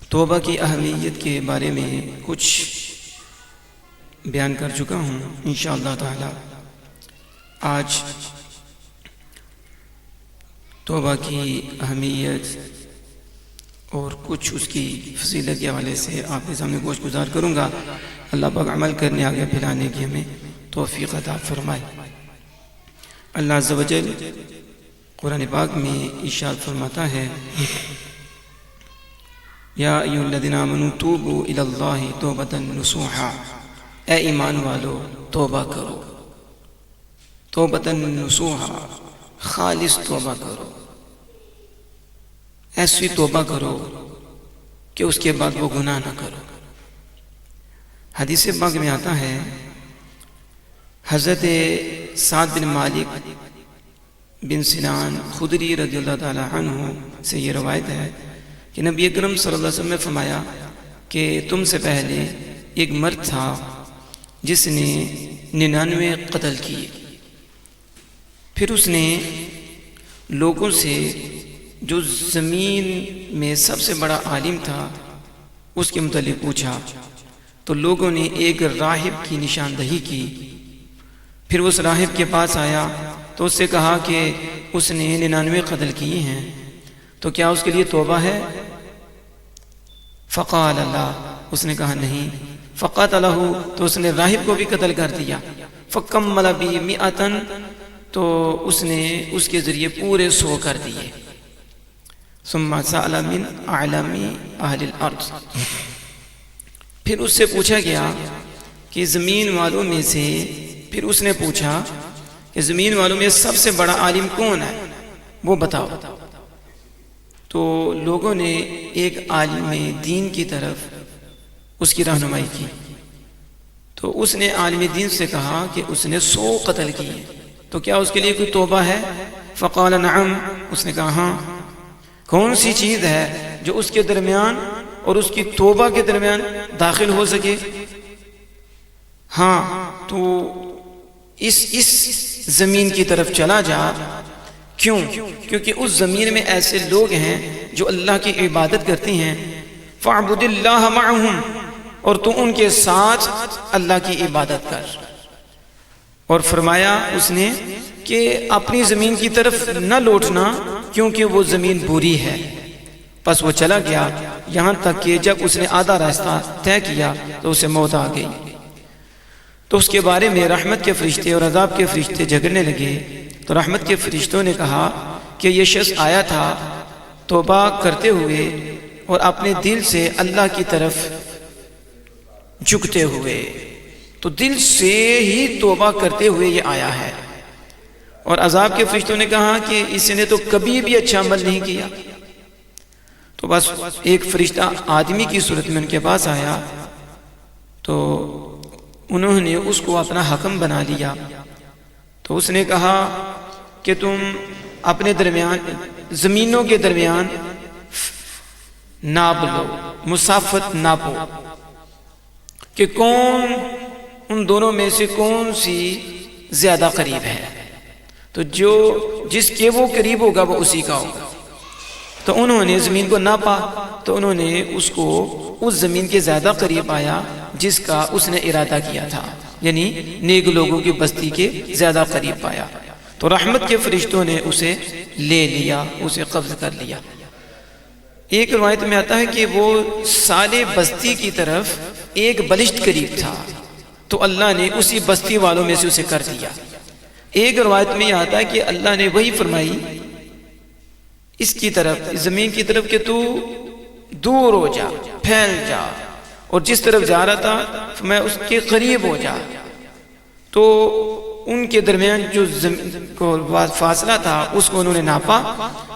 توبہ کی اہمیت کے بارے میں کچھ بیان کر چکا ہوں۔ انشاءاللہ تعالی آج توبہ کی اہمیت اور کچھ اس کی فضیلت کے حوالے سے آپ کے سامنے گوش گزار کروں گا۔ اللہ پاک عمل کرنے آگے پھیلانے کی ہمیں توفیق عطا فرمائے۔ اللہ عز و جل قرآن پاک میں ارشاد فرماتا ہے، یا ایھا الذین آمنوا توبوا الی اللہ توبۃ نصوحا، اے ایمان والو توبہ کرو، توبۃ نصوحا، خالص توبہ کرو، ایسی توبہ کرو کہ اس کے بعد وہ گناہ نہ کرو۔ حدیث پاک میں آتا ہے، حضرت سعد بن مالک بن سنان خدری رضی اللہ تعالی عنہ سے یہ روایت ہے کہ نبی اکرم صلی اللہ علیہ وسلم نے فرمایا کہ تم سے پہلے ایک مرد تھا جس نے 99 قتل کیے، پھر اس نے لوگوں سے جو زمین میں سب سے بڑا عالم تھا اس کے متعلق پوچھا، تو لوگوں نے ایک راہب کی نشاندہی کی۔ پھر اس راہب کے پاس آیا تو اس سے کہا کہ اس نے 99 قتل کیے ہیں، تو کیا اس کے لیے توبہ ہے؟ فقال لا، اس نے کہا نہیں۔ فقتلہ، تو اس نے راہب کو بھی قتل کر دیا۔ فکمل بہ 100، تو اس نے اس کے ذریعے پورے 100 کر دیے۔ ثم سأل من اعلم اہل الارض، پھر اس سے پوچھا گیا کہ زمین والوں میں سے، پھر اس نے پوچھا کہ زمین والوں میں سب سے بڑا عالم کون ہے وہ بتاؤ۔ تو لوگوں نے ایک عالم دین کی طرف اس کی رہنمائی کی، تو اس نے عالم دین سے کہا کہ اس نے 100 قتل کیے، تو کیا اس کے لیے کوئی توبہ ہے؟ فقال نعم، اس نے کہا ہاں۔ کون سی چیز ہے جو اس کے درمیان اور اس کی توبہ کے درمیان داخل ہو سکے؟ ہاں، تو اس زمین کی طرف چلا جا۔ کیوں؟ کیونکہ اس زمین میں ایسے لوگ ہیں جو اللہ کی عبادت کرتے ہیں۔ فاعبد اللہ معہم، اور تو ان کے ساتھ اللہ کی عبادت کر۔ اور فرمایا اس نے کہ اپنی زمین کی طرف نہ لوٹنا کیونکہ وہ زمین بری ہے۔ پس وہ چلا گیا یہاں تک کہ جب اس نے آدھا راستہ طے کیا تو اسے موت آ گئی۔ تو اس کے بارے میں رحمت کے فرشتے اور عذاب کے فرشتے جھگڑنے لگے۔ تو رحمت کے فرشتوں نے کہا کہ یہ شخص آیا تھا توبہ کرتے ہوئے اور اپنے دل سے اللہ کی طرف جھکتے ہوئے، تو دل سے ہی توبہ کرتے ہوئے یہ آیا ہے۔ اور عذاب کے فرشتوں نے کہا کہ اس نے تو کبھی بھی اچھا عمل نہیں کیا۔ تو بس ایک فرشتہ آدمی کی صورت میں ان کے پاس آیا، تو انہوں نے اس کو اپنا حکم بنا لیا۔ تو اس نے کہا کہ تم اپنے درمیان، زمینوں کے درمیان ناپ لو، مسافت ناپو کہ کون ان دونوں میں سے کون سی زیادہ قریب ہے، تو جس کے وہ قریب ہوگا وہ اسی کا ہوگا۔ تو انہوں نے زمین کو ناپا، تو انہوں نے اس کو اس زمین کے زیادہ قریب آیا جس کا اس نے ارادہ کیا تھا، یعنی نیک لوگوں کی بستی کے زیادہ قریب پایا۔ تو رحمت کے فرشتوں نے اسے لے لیا، اسے قبض کر لیا۔ ایک روایت میں آتا ہے کہ وہ سارے بستی کی طرف ایک بلشت قریب تھا، تو اللہ نے اسی بستی والوں میں سے اسے کر دیا۔ ایک روایت میں یہ آتا ہے کہ اللہ نے وہی فرمائی اس کی طرف، زمین کی طرف، کہ تو دور ہو جا، پھیل جا، اور جس طرف جا رہا تھا میں اس کے قریب ہو جا۔ تو ان کے درمیان جو فاصلہ تھا اس کو انہوں نے ناپا،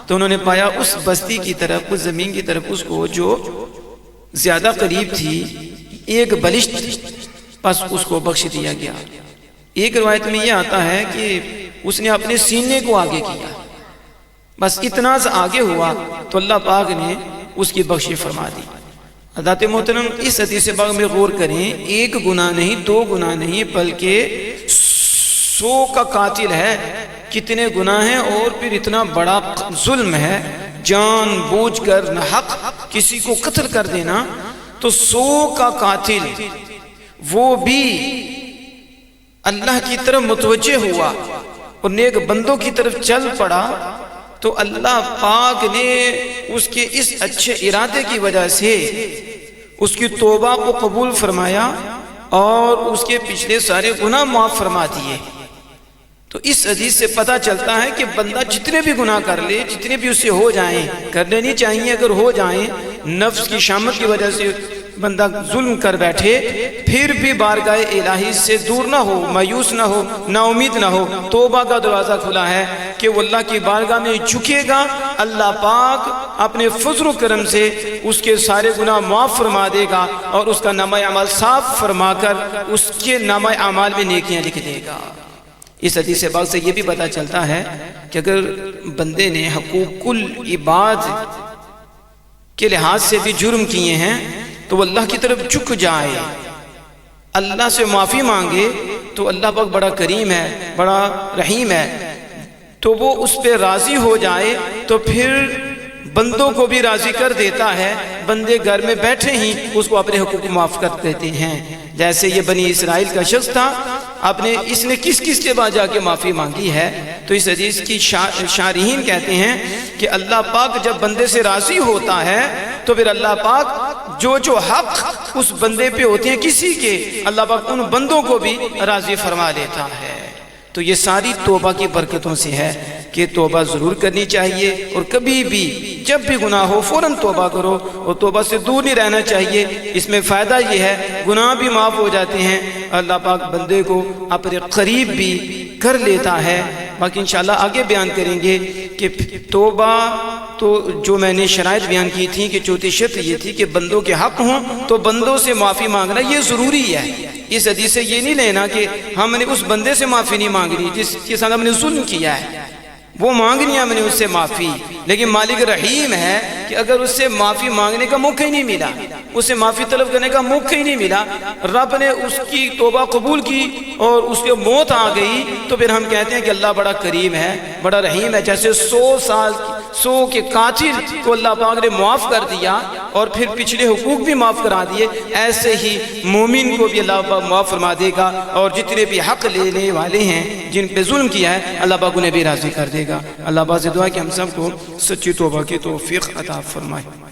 تو انہوں نے پایا اس بستی کی طرف، اس زمین کی طرف، اس کو جو زیادہ قریب تھی ایک بلشت، پس اس کو بخش دیا گیا۔ ایک روایت میں یہ آتا ہے کہ اس نے اپنے سینے کو آگے کیا، بس اتنا سا آگے ہوا تو اللہ پاک نے اس کی بخشی فرما دی۔ حضرات محترم، اس حدیث پاک میں غور کریں، ایک گناہ نہیں، 2 گناہ نہیں، بلکہ 100 کا قاتل ہے، کتنے گناہ ہیں، اور پھر اتنا بڑا ظلم ہے جان بوجھ کر نہ حق کسی کو قتل کر دینا، تو 100 کا قاتل وہ بھی اللہ کی طرف متوجہ ہوا اور نیک بندوں کی طرف چل پڑا، تو اللہ پاک نے اس کے اس اچھے ارادے کی وجہ سے اس کی توبہ کو قبول فرمایا اور اس کے پچھلے سارے گناہ معاف فرما دیے۔ تو اس حدیث سے پتہ چلتا ہے کہ بندہ جتنے بھی گناہ کر لے، جتنے بھی اس سے ہو جائیں، کرنے نہیں چاہیے، اگر ہو جائیں، نفس کی شامت کی وجہ سے بندہ ظلم کر بیٹھے، پھر بھی بارگاہ الہی سے دور نہ ہو، مایوس نہ ہو، نا امید نہ ہو، توبہ کا دروازہ کھلا ہے کہ وہ اللہ کی بارگاہ میں جھکے گا، اللہ پاک اپنے فضل و کرم سے اس کے سارے گناہ معاف فرما دے گا اور اس کا نامہ اعمال صاف فرما کر اس کے نامہ اعمال میں نیکیاں لکھ دے گا۔ اس حدیث پاک سے یہ بھی پتہ چلتا ہے کہ اگر بندے نے حقوق العباد کے لحاظ سے بھی جرم کیے ہیں تو وہ اللہ کی طرف جھک جائے، اللہ سے معافی مانگے، تو اللہ پاک بڑا کریم ہے، بڑا رحیم ہے، تو وہ اس پہ راضی ہو جائے تو پھر بندوں کو بھی راضی کر دیتا ہے، بندے گھر میں بیٹھے ہی اس کو اپنے حقوق معاف کر دیتے ہیں۔ جیسے یہ بنی اسرائیل کا شخص تھا، اس نے کس کے بعد جا کے معافی مانگی ہے؟ تو اس حدیث کی شارحین کہتے ہیں کہ اللہ پاک جب بندے سے راضی ہوتا ہے تو پھر اللہ پاک جو حق اس بندے پہ ہوتے ہیں کسی کے، اللہ پاک ان بندوں کو بھی راضی فرما لیتا ہے۔ تو یہ ساری توبہ کی برکتوں سے ہے کہ توبہ ضرور کرنی چاہیے، اور کبھی بھی جب بھی گناہ ہو فوراً توبہ کرو، اور توبہ سے دور نہیں رہنا چاہیے۔ اس میں فائدہ یہ ہے گناہ بھی معاف ہو جاتے ہیں، اللہ پاک بندے کو اپنے قریب بھی کر لیتا ہے۔ باقی انشاءاللہ آگے بیان کریں گے کہ توبہ تو جو میں نے شرائط بیان کی تھی کہ چوتھی شرط یہ تھی کہ بندوں کے حق ہوں تو بندوں سے معافی مانگنا یہ ضروری ہے۔ اس حدیث سے یہ نہیں لینا کہ ہم نے اس بندے سے معافی نہیں مانگنی جس کے ساتھ ہم نے ظلم کیا ہے، وہ مانگنی ہم نے اس سے معافی، لیکن مالک رحیم ہے کہ اگر اس سے معافی مانگنے کا موقع ہی نہیں ملا، اس سے معافی طلب کرنے کا موقع ہی نہیں ملا، رب نے اس کی توبہ قبول کی اور اس کے موت آ گئی، تو پھر ہم کہتے ہیں کہ اللہ بڑا کریم ہے، بڑا رحیم ہے۔ جیسے 100 کے قاتل کو اللہ پاک نے معاف کر دیا اور پھر پچھلے حقوق بھی معاف کرا دیے، ایسے ہی مومن کو بھی اللہ پاک معاف فرما دے گا، اور جتنے بھی حق لینے والے ہیں جن پہ ظلم کیا ہے اللہ پاک انہیں بھی راضی کر دے گا۔ اللہ پاک سے دعا کہ ہم سب کو سچی توبہ کی توفیق عطا فرمائے۔